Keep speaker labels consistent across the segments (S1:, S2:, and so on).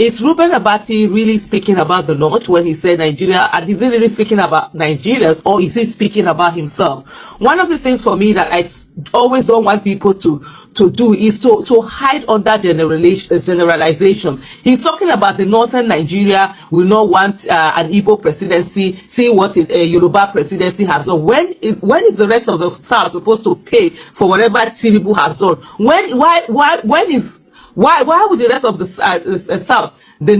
S1: is Reuben Abati really speaking about the North when he said Nigeria, and is he really speaking about Nigerians, or is he speaking about himself? One of the things for me that I always don't want people to do is to hide under generalization. He's talking about the northern Nigeria will not want an Igbo presidency, see what a Yoruba presidency has done. When is the rest of the South supposed to pay for whatever Tinubu has done? Why would the rest of the South, the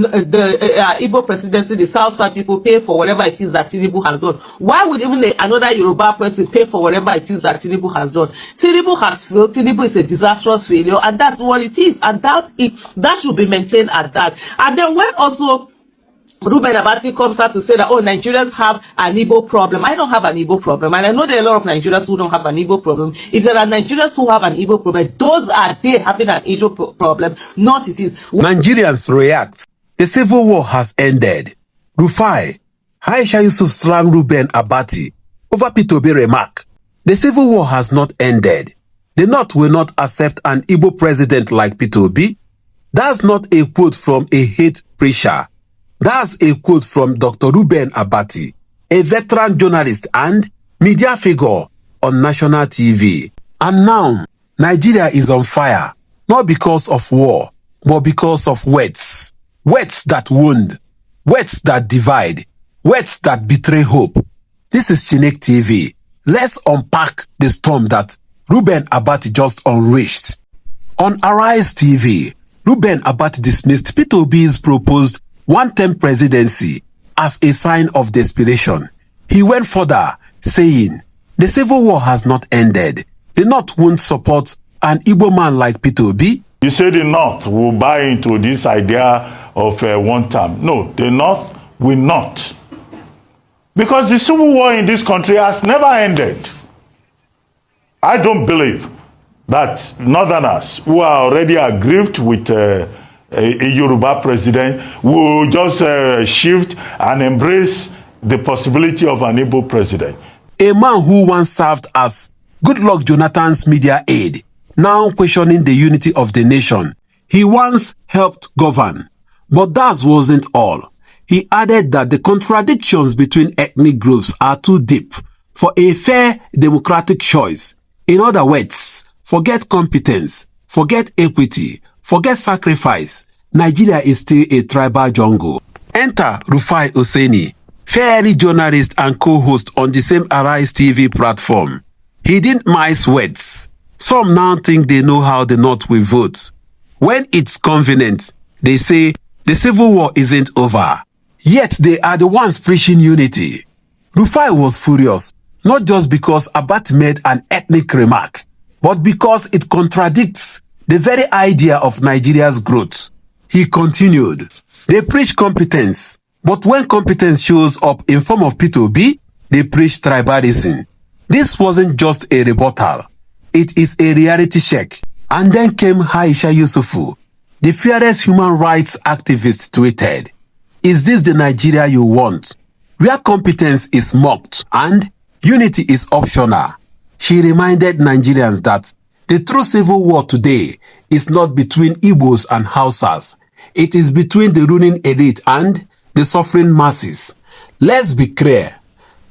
S1: Igbo presidency, the South people pay for whatever it is that Chinick has done? Why would even another Yoruba person pay for whatever it is that Chinick has done? Chinick has failed. Chinick is a disastrous failure, and that's what it is. And that should be maintained at that. And then when also Reuben Abati comes out to say that, oh, Nigerians have an Igbo problem. I don't have an Igbo problem. And I know there are a lot of Nigerians who don't have an Igbo problem. If there are Nigerians who have an Igbo problem, those are they having an Igbo problem, not it is.
S2: Nigerians react. The civil war has ended. Rufai Aisha Yesufu slang Reuben Abati over Peter Obi remark. The civil war has not ended. The North will not accept an Igbo president like Peter Obi. That's not a quote from a hate preacher. That's a quote from Dr. Reuben Abati, a veteran journalist and media figure on national TV. And now, Nigeria is on fire, not because of war, but because of words. Words that wound, words that divide, words that betray hope. This is Chinick TV. Let's unpack the storm that Reuben Abati just unleashed. On Arise TV, Reuben Abati dismissed Peter Obi's proposed one-term presidency as a sign of desperation. He went further, saying, the civil war has not ended. The North won't support an Igbo man like Peter Obi.
S3: You say the North will buy into this idea of one term. No, the North will not. Because the civil war in this country has never ended. I don't believe that Northerners who are already aggrieved with a Yoruba president will just shift and embrace the possibility of an Igbo president.
S2: A man who once served as Goodluck Jonathan's media aide, now questioning the unity of the nation. He once helped govern, but that wasn't all. He added that the contradictions between ethnic groups are too deep for a fair democratic choice. In other words, forget competence, forget equity, forget sacrifice. Nigeria is still a tribal jungle. Enter Rufai Oseni, fairy journalist and co-host on the same Arise TV platform. He didn't mince words. Some now think they know how the North will vote. When it's convenient, they say the civil war isn't over. Yet they are the ones preaching unity. Rufai was furious, not just because Abati made an ethnic remark, but because it contradicts the very idea of Nigeria's growth. He continued, they preach competence, but when competence shows up in form of Peter Obi, they preach tribalism. This wasn't just a rebuttal. It is a reality check. And then came Aisha Yesufu. The fearless human rights activist tweeted, is this the Nigeria you want, where competence is mocked and unity is optional? She reminded Nigerians that the true civil war today is not between Igbos and Hausas. It is between the ruling elite and the suffering masses. Let's be clear.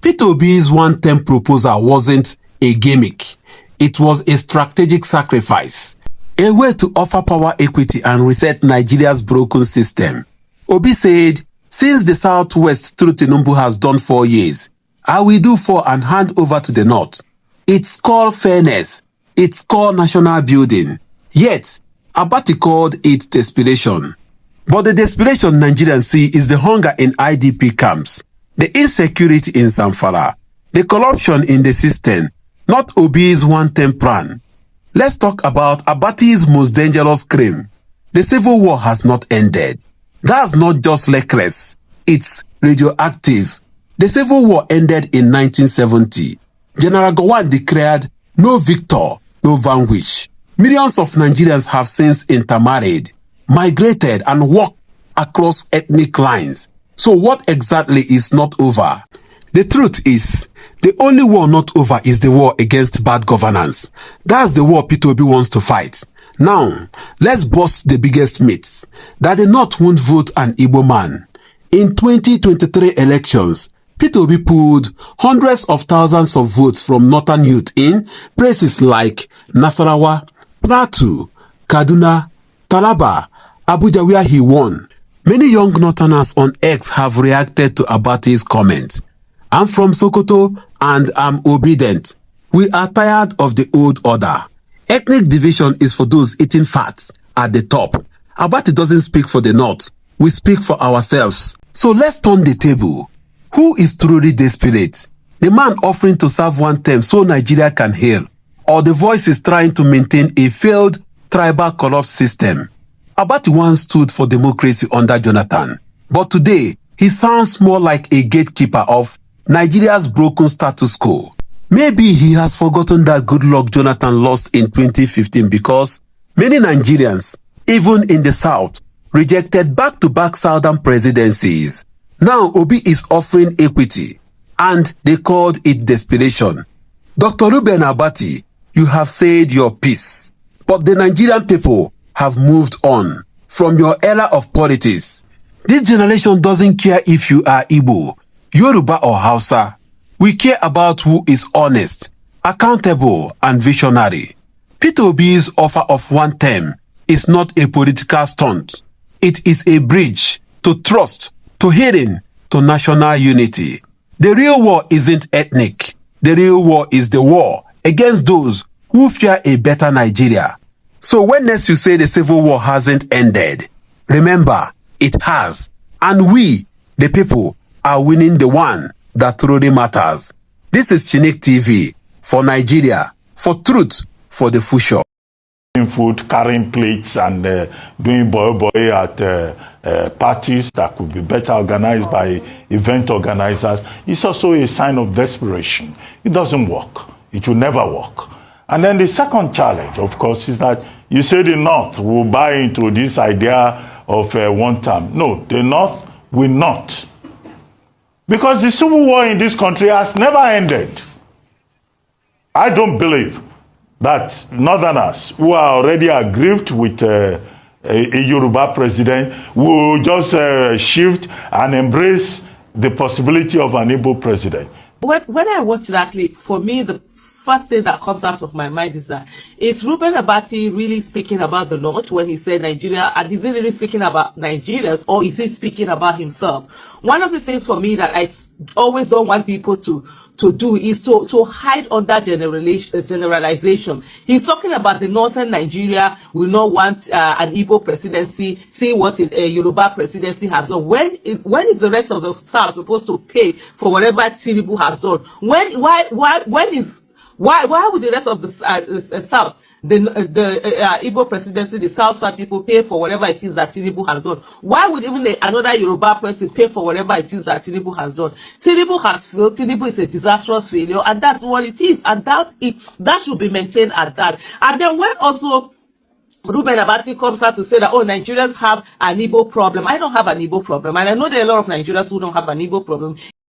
S2: Peter Obi's one-term proposal wasn't a gimmick. It was a strategic sacrifice, a way to offer power equity and reset Nigeria's broken system. Obi said, since the Southwest through Tinubu has done 4 years, I will do 4 and hand over to the North. It's called fairness. It's called national building. Yet, Abati called it desperation. But the desperation Nigerians see is the hunger in IDP camps, the insecurity in Zamfara, the corruption in the system, not Obi's one-term plan. Let's talk about Abati's most dangerous claim. The civil war has not ended. That's not just reckless, it's radioactive. The civil war ended in 1970. General Gowon declared, no victor, no vanquish. Millions of Nigerians have since intermarried, migrated and walked across ethnic lines. So what exactly is not over? The truth is, the only war not over is the war against bad governance. That's the war Peter Obi wants to fight. Now, let's bust the biggest myth that the North won't vote an Igbo man. In 2023 elections, Peter Obi pulled hundreds of thousands of votes from Northern youth in places like Nasarawa, Plateau, Kaduna, Taraba, Abuja, where he won. Many young Northerners on X have reacted to Abati's comments. I'm from Sokoto and I'm obedient. We are tired of the old order. Ethnic division is for those eating fat at the top. Abati doesn't speak for the North. We speak for ourselves. So let's turn the table. Who is truly desperate? The man offering to serve one term so Nigeria can heal, or the voice is trying to maintain a failed tribal corrupt system? Abati once stood for democracy under Jonathan, but today he sounds more like a gatekeeper of Nigeria's broken status quo. Maybe he has forgotten that Goodluck Jonathan lost in 2015 because many Nigerians, even in the South, rejected back-to-back Southern presidencies. Now Obi is offering equity, and they called it desperation. Dr. Reuben Abati, you have said your piece, but the Nigerian people have moved on from your era of politics. This generation doesn't care if you are Igbo, Yoruba or Hausa. We care about who is honest, accountable, and visionary. Peter Obi's offer of one term is not a political stunt. It is a bridge to trust, to healing, to national unity. The real war isn't ethnic. The real war is the war against those who fear a better Nigeria. So when next you say the civil war hasn't ended, remember, it has. And we, the people, are winning the one that truly matters. This is Chinick TV, for Nigeria, for truth, for the future.
S3: Food, carrying plates and doing boy at parties that could be better organized by event organizers is also a sign of desperation. It doesn't work. It will never work. And then the second challenge, of course, is that you say the North will buy into this idea of one term. No, the North will not. Because the civil war in this country has never ended. I don't believe that Northerners who are already aggrieved with a Yoruba president will just shift and embrace the possibility of an Igbo president.
S1: When I watch that clip, for me, the first thing that comes out of my mind is that, is Reuben Abati really speaking about the North when he said Nigeria, and is he really speaking about Nigerians, or is he speaking about himself? One of the things for me that I always don't want people to do is to hide under generalization. He's talking about the Northern Nigeria will not want an Igbo presidency, see what a Yoruba presidency has done. When is the rest of the South supposed to pay for whatever Tinubu has done? Why would the rest of the South, the Igbo presidency, the South people pay for whatever it is that Tinubu has done? Why would even another Yoruba person pay for whatever it is that Tinubu has done? Tinubu has failed. Tinubu is a disastrous failure, and that's what it is. And that should be maintained at that. And then when also Reuben Abati comes out to say that, oh, Nigerians have an Igbo problem. I don't have an Igbo problem. And I know there are a lot of Nigerians who don't have an Igbo problem.